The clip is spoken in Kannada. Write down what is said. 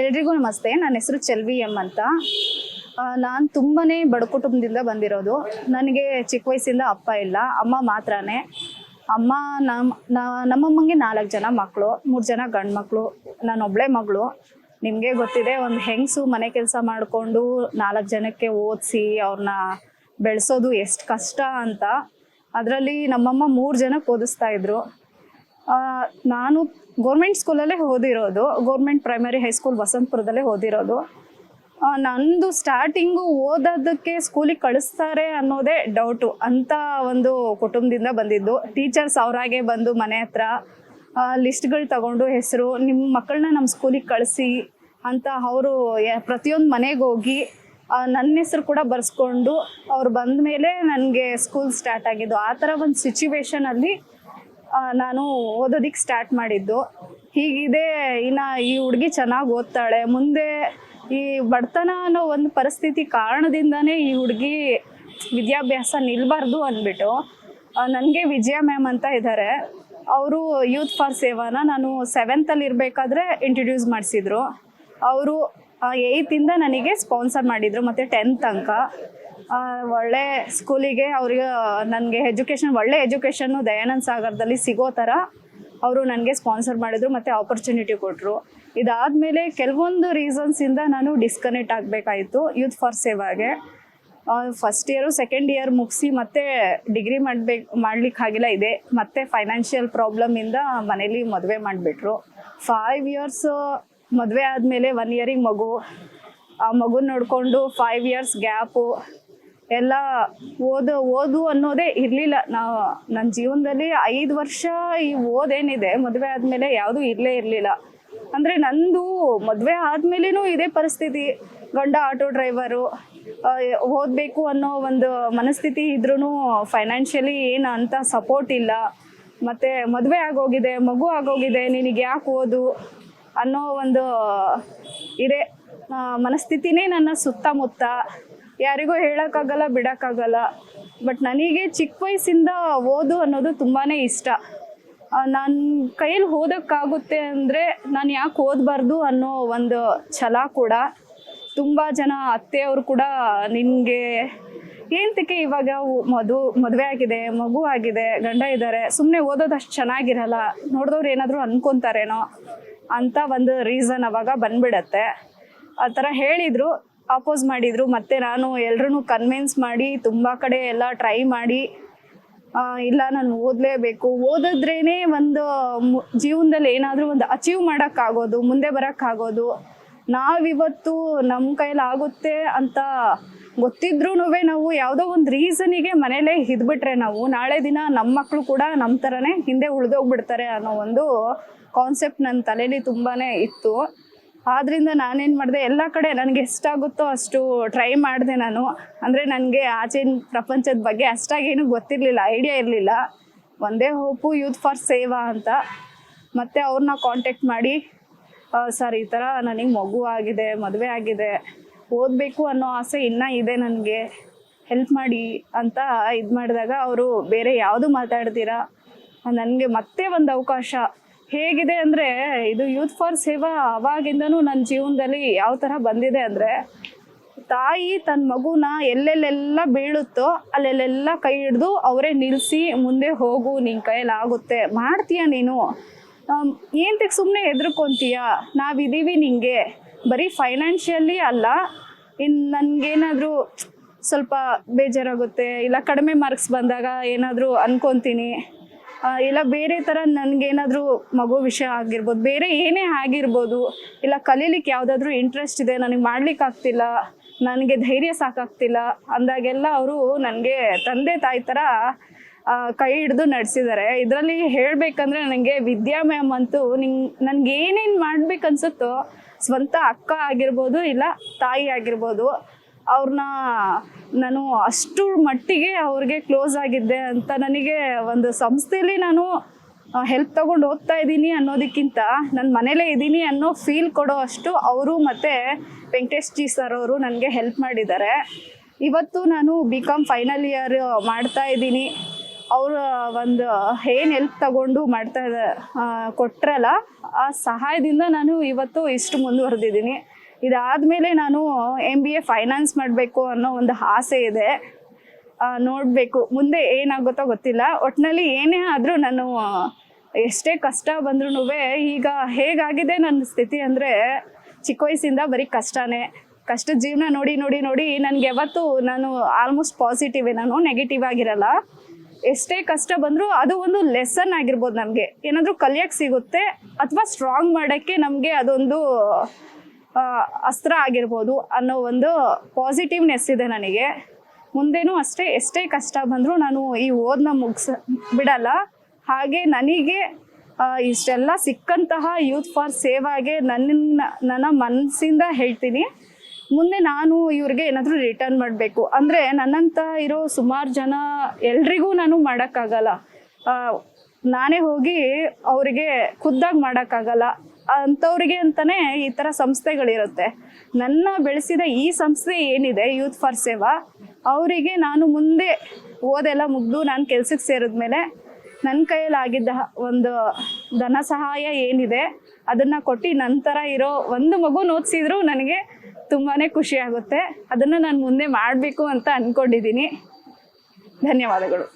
ಎಲ್ರಿಗೂ ನಮಸ್ತೆ. ನನ್ನ ಹೆಸರು ಚೆಲ್ವಿ ಎಂ ಅಂತ. ನಾನು ತುಂಬನೇ ಬಡ ಕುಟುಂಬದಿಂದ ಬಂದಿರೋದು. ನನಗೆ ಚಿಕ್ಕ ವಯಸ್ಸಿಂದ ಅಪ್ಪ ಇಲ್ಲ, ಅಮ್ಮ ಮಾತ್ರನೇ. ಅಮ್ಮ ನಮ್ಮಮ್ಮಂಗೆ 4 ಜನ ಮಕ್ಕಳು, 3 ಜನ ಗಂಡು ಮಕ್ಕಳು, ನಾನೊಬ್ಬಳೇ ಮಗಳು. ನಿಮಗೆ ಗೊತ್ತಿದೆ, ಒಂದು ಹೆಂಗಸು ಮನೆ ಕೆಲಸ ಮಾಡಿಕೊಂಡು 4 ಜನಕ್ಕೆ ಓದಿಸಿ ಅವ್ರನ್ನ ಬೆಳೆಸೋದು ಎಷ್ಟು ಕಷ್ಟ ಅಂತ. ಅದರಲ್ಲಿ ನಮ್ಮಮ್ಮ 3 ಜನಕ್ಕೆ ಓದಿಸ್ತಾ ಇದ್ರು. ನಾನು ಗೌರ್ಮೆಂಟ್ ಸ್ಕೂಲಲ್ಲೇ ಓದಿರೋದು, ಗೌರ್ಮೆಂಟ್ ಪ್ರೈಮರಿ ಹೈಸ್ಕೂಲ್ ವಸಂತಪುರದಲ್ಲೇ ಓದಿರೋದು. ನಂದು ಸ್ಟಾರ್ಟಿಂಗು ಓದೋದಕ್ಕೆ ಸ್ಕೂಲಿಗೆ ಕಳಿಸ್ತಾರೆ ಅನ್ನೋದೇ ಡೌಟು. ಅಂಥ ಒಂದು ಕುಟುಂಬದಿಂದ ಬಂದಿದ್ದು. ಟೀಚರ್ಸ್ ಅವರಾಗೆ ಬಂದು ಮನೆ ಹತ್ರ ಲಿಸ್ಟ್ಗಳು ತಗೊಂಡು, ಹೆಸರು ನಿಮ್ಮ ಮಕ್ಕಳನ್ನ ನಮ್ಮ ಸ್ಕೂಲಿಗೆ ಕಳಿಸಿ ಅಂತ ಅವರು ಪ್ರತಿಯೊಂದು ಮನೆಗೆ ಹೋಗಿ ನನ್ನ ಹೆಸರು ಕೂಡ ಬರೆಸ್ಕೊಂಡು ಅವ್ರು ಬಂದ ಮೇಲೆ ನನಗೆ ಸ್ಕೂಲ್ ಸ್ಟಾರ್ಟ್ ಆಗಿದ್ದು. ಆ ಥರ ಒಂದು ಸಿಚುವೇಶನಲ್ಲಿ ನಾನು ಓದೋದಕ್ಕೆ ಸ್ಟಾರ್ಟ್ ಮಾಡಿದ್ದು. ಹೀಗಿದೆ, ಇನ್ನು ಈ ಹುಡುಗಿ ಚೆನ್ನಾಗಿ ಓದ್ತಾಳೆ, ಮುಂದೆ ಈ ಬಡತನ ಅನ್ನೋ ಒಂದು ಪರಿಸ್ಥಿತಿ ಕಾರಣದಿಂದನೇ ಈ ಹುಡುಗಿ ವಿದ್ಯಾಭ್ಯಾಸ ನಿಲ್ಲಬಾರ್ದು ಅಂದ್ಬಿಟ್ಟು ನನಗೆ ವಿಜಯ ಮ್ಯಾಮ್ ಅಂತ ಇದ್ದಾರೆ. ಅವರು ಯೂತ್ ಫಾರ್ ಸೇವಾನ ನಾನು 7th ಇರಬೇಕಾದ್ರೆ ಇಂಟ್ರಡ್ಯೂಸ್ ಮಾಡಿಸಿದ್ರು. ಅವರು 8th ನನಗೆ ಸ್ಪಾನ್ಸರ್ ಮಾಡಿದರು, ಮತ್ತು 10th ತನಕ ಒಳ್ಳೆ ಸ್ಕೂಲಿಗೆ ಅವ್ರಿಗೆ ನನಗೆ ಒಳ್ಳೆ ಎಜುಕೇಷನ್ನು ದಯಾನಂದ ಸಾಗರದಲ್ಲಿ ಸಿಗೋ ಥರ ಅವರು ನನಗೆ ಸ್ಪಾನ್ಸರ್ ಮಾಡಿದರು ಮತ್ತು ಆಪರ್ಚುನಿಟಿ ಕೊಟ್ಟರು. ಇದಾದಮೇಲೆ ಕೆಲವೊಂದು ರೀಸನ್ಸಿಂದ ನಾನು ಡಿಸ್ಕನೆಕ್ಟ್ ಆಗಬೇಕಾಯಿತು ಯೂತ್ ಫಾರ್ ಸೇವಾಗೆ. ಫಸ್ಟ್ ಇಯರು ಸೆಕೆಂಡ್ ಇಯರ್ ಮುಗಿಸಿ ಮತ್ತೆ ಡಿಗ್ರಿ ಮಾಡಲಿಕ್ಕಾಗಿಲ್ಲ. ಇದೆ ಮತ್ತು ಫೈನಾನ್ಷಿಯಲ್ ಪ್ರಾಬ್ಲಮಿಂದ ಮನೇಲಿ ಮದುವೆ ಮಾಡಿಬಿಟ್ರು. 5 years ಮದುವೆ ಆದಮೇಲೆ 1 year ಆ ಮಗುನ ನೋಡಿಕೊಂಡು 5 years ಗ್ಯಾಪು ಎಲ್ಲ ಓದು ಅನ್ನೋದೇ ಇರಲಿಲ್ಲ. ನನ್ನ ಜೀವನದಲ್ಲಿ 5 ವರ್ಷ ಈ ಓದೇನಿದೆ ಮದುವೆ ಆದಮೇಲೆ ಯಾವುದೂ ಇರಲಿಲ್ಲ. ಅಂದರೆ ನಂದು ಮದುವೆ ಆದಮೇಲೆನೂ ಇದೇ ಪರಿಸ್ಥಿತಿ. ಗಂಡ ಆಟೋ ಡ್ರೈವರು, ಓದಬೇಕು ಅನ್ನೋ ಒಂದು ಮನಸ್ಥಿತಿ ಇದ್ರೂ ಫೈನಾನ್ಷಿಯಲಿ ಏನು ಅಂತ ಸಪೋರ್ಟ್ ಇಲ್ಲ. ಮತ್ತು ಮದುವೆ ಆಗೋಗಿದೆ, ಮಗು ಆಗೋಗಿದೆ, ನಿನಗೆ ಯಾಕೆ ಓದು ಅನ್ನೋ ಒಂದು ಇದೇ ಮನಸ್ಥಿತಿನೇ ನನ್ನ ಸುತ್ತಮುತ್ತ. ಯಾರಿಗೂ ಹೇಳೋಕ್ಕಾಗಲ್ಲ, ಬಿಡೋಕ್ಕಾಗಲ್ಲ. ಬಟ್ ನನಗೆ ಚಿಕ್ಕ ವಯಸ್ಸಿಂದ ಓದು ಅನ್ನೋದು ತುಂಬಾ ಇಷ್ಟ. ನನ್ನ ಕೈಯಲ್ಲಿ ಓದೋಕ್ಕಾಗುತ್ತೆ ಅಂದರೆ ನಾನು ಯಾಕೆ ಓದಬಾರ್ದು ಅನ್ನೋ ಒಂದು ಛಲ ಕೂಡ. ತುಂಬ ಜನ ಅತ್ತೆಯವರು ಕೂಡ ನಿನಗೆ ಏನಕ್ಕೆ ಇವಾಗ ಮದುವೆ ಆಗಿದೆ, ಮಗು ಆಗಿದೆ, ಗಂಡ ಇದ್ದಾರೆ, ಸುಮ್ಮನೆ ಓದೋದು ಅಷ್ಟು ಚೆನ್ನಾಗಿರಲ್ಲ, ನೋಡಿದವ್ರು ಏನಾದರೂ ಅನ್ಕೊತಾರೇನೋ ಅಂತ ಒಂದು ರೀಸನ್ ಅವಾಗ ಬಂದ್ಬಿಡತ್ತೆ. ಆ ಥರ ಹೇಳಿದರು, ಅಪೋಸ್ ಮಾಡಿದರು. ಮತ್ತು ನಾನು ಎಲ್ಲರೂ ಕನ್ವಿನ್ಸ್ ಮಾಡಿ ತುಂಬ ಕಡೆ ಎಲ್ಲ ಟ್ರೈ ಮಾಡಿ, ಇಲ್ಲ ನಾನು ಓದಲೇಬೇಕು, ಓದಿದ್ರೇ ಒಂದು ಜೀವನದಲ್ಲಿ ಏನಾದರೂ ಒಂದು ಅಚೀವ್ ಮಾಡೋಕ್ಕಾಗೋದು, ಮುಂದೆ ಬರೋಕ್ಕಾಗೋದು. ನಾವಿವತ್ತು ನಮ್ಮ ಕೈಲಾಗುತ್ತೆ ಅಂತ ಗೊತ್ತಿದ್ರೂ ನಾವು ಯಾವುದೋ ಒಂದು ರೀಸನಿಗೆ ಮನೇಲೇ ಇದ್ಬಿಟ್ರೆ ನಾವು ನಾಳೆ ದಿನ ನಮ್ಮ ಮಕ್ಕಳು ಕೂಡ ನಮ್ಮ ಥರನೇ ಹಿಂದೆ ಉಳಿದೋಗ್ಬಿಡ್ತಾರೆ ಅನ್ನೋ ಒಂದು ಕಾನ್ಸೆಪ್ಟ್ ನನ್ನ ತಲೆಯಲ್ಲಿ ತುಂಬಾ ಇತ್ತು. ಆದ್ದರಿಂದ ನಾನೇನು ಮಾಡಿದೆ, ಎಲ್ಲ ಕಡೆ ನನಗೆ ಎಷ್ಟಾಗುತ್ತೋ ಅಷ್ಟು ಟ್ರೈ ಮಾಡಿದೆ ನಾನು. ಅಂದರೆ ನನಗೆ ಆಚೆನ ಪ್ರಪಂಚದ ಬಗ್ಗೆ ಅಷ್ಟಾಗೇನು ಗೊತ್ತಿರಲಿಲ್ಲ, ಐಡಿಯಾ ಇರಲಿಲ್ಲ. ಒಂದೇ ಹೋಪು ಯೂತ್ ಫಾರ್ ಸೇವಾ ಅಂತ. ಮತ್ತು ಅವ್ರನ್ನ ಕಾಂಟ್ಯಾಕ್ಟ್ ಮಾಡಿ, ಸರ್ ಈ ಥರ ನನಗೆ ಮಗು ಆಗಿದೆ, ಮದುವೆ ಆಗಿದೆ, ಓದಬೇಕು ಅನ್ನೋ ಆಸೆ ಇನ್ನೂ ಇದೆ, ನನಗೆ ಹೆಲ್ಪ್ ಮಾಡಿ ಅಂತ ಇದು ಮಾಡಿದಾಗ ಅವರು ಬೇರೆ ಯಾವುದು ಮಾತಾಡ್ತೀರಾ, ನನಗೆ ಮತ್ತೆ ಒಂದು ಅವಕಾಶ ಹೇಗಿದೆ ಅಂದರೆ, ಇದು ಯೂತ್ ಫಾರ್ ಸೇವಾ ಅವಾಗಿಂದನೂ ನನ್ನ ಜೀವನದಲ್ಲಿ ಯಾವ ಥರ ಬಂದಿದೆ ಅಂದರೆ, ತಾಯಿ ತನ್ನ ಮಗುನ ಎಲ್ಲೆಲ್ಲೆಲ್ಲ ಬೀಳುತ್ತೋ ಅಲ್ಲೆಲ್ಲೆಲ್ಲ ಕೈ ಹಿಡ್ದು ಅವರೇ ನಿಲ್ಲಿಸಿ, ಮುಂದೆ ಹೋಗು, ನಿನ್ನ ಕೈಯಲ್ಲಾಗುತ್ತೆ, ಮಾಡ್ತೀಯ ನೀನು, ಏನಕ್ಕೆ ಸುಮ್ಮನೆ ಹೆದರ್ಕೊಂತೀಯ, ನಾವಿದ್ದೀವಿ ನಿನಗೆ, ಬರೀ ಫೈನಾನ್ಷಿಯಲಿ ಅಲ್ಲ, ಇನ್ನು ನನಗೇನಾದರೂ ಸ್ವಲ್ಪ ಬೇಜಾರಾಗುತ್ತೆ, ಇಲ್ಲ ಕಡಿಮೆ ಮಾರ್ಕ್ಸ್ ಬಂದಾಗ ಏನಾದರೂ ಅನ್ಕೊತೀನಿ, ಇಲ್ಲ ಬೇರೆ ಥರ ನನಗೇನಾದರೂ ಮಗು ವಿಷಯ ಆಗಿರ್ಬೋದು, ಬೇರೆ ಏನೇ ಆಗಿರ್ಬೋದು, ಇಲ್ಲ ಕಲೀಲಿಕ್ಕೆ ಯಾವುದಾದ್ರೂ ಇಂಟ್ರೆಸ್ಟ್ ಇದೆ, ನನಗೆ ಮಾಡ್ಲಿಕ್ಕಾಗ್ತಿಲ್ಲ, ನನಗೆ ಧೈರ್ಯ ಸಾಕಾಗ್ತಿಲ್ಲ ಅಂದಾಗೆಲ್ಲ ಅವರು ನನಗೆ ತಂದೆ ತಾಯಿ ಥರ ಕೈ ಹಿಡಿದು ನಡೆಸಿದ್ದಾರೆ. ಇದರಲ್ಲಿ ಹೇಳಬೇಕಂದ್ರೆ ನನಗೆ ವಿದ್ಯಾ ಮ್ಯಾಮ್ ಅಂತೂ ನನಗೆ ಏನೇನು ಮಾಡ್ಬೇಕನ್ಸುತ್ತೋ, ಸ್ವಂತ ಅಕ್ಕ ಆಗಿರ್ಬೋದು, ಇಲ್ಲ ತಾಯಿ ಆಗಿರ್ಬೋದು, ಅವ್ರನ್ನ ನಾನು ಅಷ್ಟು ಮಟ್ಟಿಗೆ ಅವ್ರಿಗೆ ಕ್ಲೋಸ್ ಆಗಿದ್ದೆ ಅಂತ. ನನಗೆ ಒಂದು ಸಂಸ್ಥೆಯಲ್ಲಿ ನಾನು ಹೆಲ್ಪ್ ತೊಗೊಂಡು ಓದ್ತಾ ಇದ್ದೀನಿ ಅನ್ನೋದಕ್ಕಿಂತ ನನ್ನ ಮನೇಲೇ ಇದ್ದೀನಿ ಅನ್ನೋ ಫೀಲ್ ಕೊಡೋ ಅಷ್ಟು ಅವರು ಮತ್ತು ವೆಂಕಟೇಶ್ ಜಿ ಸರ್ ಅವರು ನನಗೆ ಹೆಲ್ಪ್ ಮಾಡಿದ್ದಾರೆ. ಇವತ್ತು ನಾನು BCom ಫೈನಲ್ ಇಯರ್ ಮಾಡ್ತಾ ಇದ್ದೀನಿ. ಅವರ ಒಂದು ಏನು ಹೆಲ್ಪ್ ತಗೊಂಡು ಕೊಟ್ರಲ್ಲ, ಆ ಸಹಾಯದಿಂದ ನಾನು ಇವತ್ತು ಇಷ್ಟು ಮುಂದುವರೆದಿದ್ದೀನಿ. ಇದಾದಮೇಲೆ ನಾನು MBA ಫೈನಾನ್ಸ್ ಮಾಡಬೇಕು ಅನ್ನೋ ಒಂದು ಆಸೆ ಇದೆ. ನೋಡಬೇಕು ಮುಂದೆ ಏನಾಗುತ್ತೋ ಗೊತ್ತಿಲ್ಲ. ಒಟ್ಟಿನಲ್ಲಿ ಏನೇ ಆದರೂ ನಾನು ಎಷ್ಟೇ ಕಷ್ಟ ಬಂದ್ರೂ, ಈಗ ಹೇಗಾಗಿದೆ ನನ್ನ ಸ್ಥಿತಿ ಅಂದರೆ, ಚಿಕ್ಕ ವಯಸ್ಸಿಂದ ಬರೀ ಕಷ್ಟದ ಜೀವನ ನೋಡಿ ನೋಡಿ ನೋಡಿ ನನಗೆ ಯಾವತ್ತು ನಾನು ಆಲ್ಮೋಸ್ಟ್ ಪಾಸಿಟಿವೇ, ನಾನು ನೆಗೆಟಿವ್ ಆಗಿರಲ್ಲ. ಎಷ್ಟೇ ಕಷ್ಟ ಬಂದರೂ ಅದು ಒಂದು ಲೆಸನ್ ಆಗಿರ್ಬೋದು, ನಮಗೆ ಏನಾದರೂ ಕಲಿಯೋಕ್ಕೆ ಸಿಗುತ್ತೆ ಅಥವಾ ಸ್ಟ್ರಾಂಗ್ ಮಾಡೋಕ್ಕೆ ನಮಗೆ ಅದೊಂದು ಅಸ್ತ್ರ ಆಗಿರ್ಬೋದು ಅನ್ನೋ ಒಂದು ಪಾಸಿಟಿವ್ನೆಸ್ ಇದೆ ನನಗೆ. ಮುಂದೇನೂ ಅಷ್ಟೇ, ಎಷ್ಟೇ ಕಷ್ಟ ಬಂದರೂ ನಾನು ಈ ಓದನ್ನ ಬಿಡಲ್ಲ. ಹಾಗೆ ನನಗೆ ಇಷ್ಟೆಲ್ಲ ಸಿಕ್ಕಂತಹ ಯೂತ್ ಫಾರ್ ಸೇವಾಗೆ ನನ್ನ ಮನಸ್ಸಿಂದ ಹೇಳ್ತೀನಿ, ಮುಂದೆ ನಾನು ಇವ್ರಿಗೆ ಏನಾದರೂ ರಿಟರ್ನ್ ಮಾಡಬೇಕು ಅಂದರೆ, ನನ್ನಂತ ಇರೋ ಸುಮಾರು ಜನ ಎಲ್ರಿಗೂ ನಾನು ಮಾಡೋಕ್ಕಾಗಲ್ಲ. ನಾನೇ ಹೋಗಿ ಅವರಿಗೆ ಖುದ್ದಾಗಿ ಮಾಡೋಕ್ಕಾಗಲ್ಲ. ಅಂಥವ್ರಿಗೆ ಅಂತಲೇ ಈ ಥರ ಸಂಸ್ಥೆಗಳಿರುತ್ತೆ. ನನ್ನ ಬೆಳೆಸಿದ ಈ ಸಂಸ್ಥೆ ಏನಿದೆ ಯೂತ್ ಫಾರ್ ಸೇವಾ, ಅವರಿಗೆ ನಾನು ಮುಂದೆ ಓದೆಲ್ಲ ಮುಗಿದು ನಾನು ಕೆಲ್ಸಕ್ಕೆ ಸೇರಿದ್ಮೇಲೆ ನನ್ನ ಕೈಯಲ್ಲಾಗಿದ್ದ ಒಂದು ಧನ ಸಹಾಯ ಏನಿದೆ ಅದನ್ನು ಕೊಟ್ಟು ನಂತರ ಇರೋ ಒಂದು ಮಗುನ ಓದಿಸಿದ್ರು ನನಗೆ ತುಂಬಾ ಖುಷಿ ಆಗುತ್ತೆ. ಅದನ್ನು ನಾನು ಮುಂದೆ ಮಾಡಬೇಕು ಅಂತ ಅಂದ್ಕೊಂಡಿದ್ದೀನಿ. ಧನ್ಯವಾದಗಳು.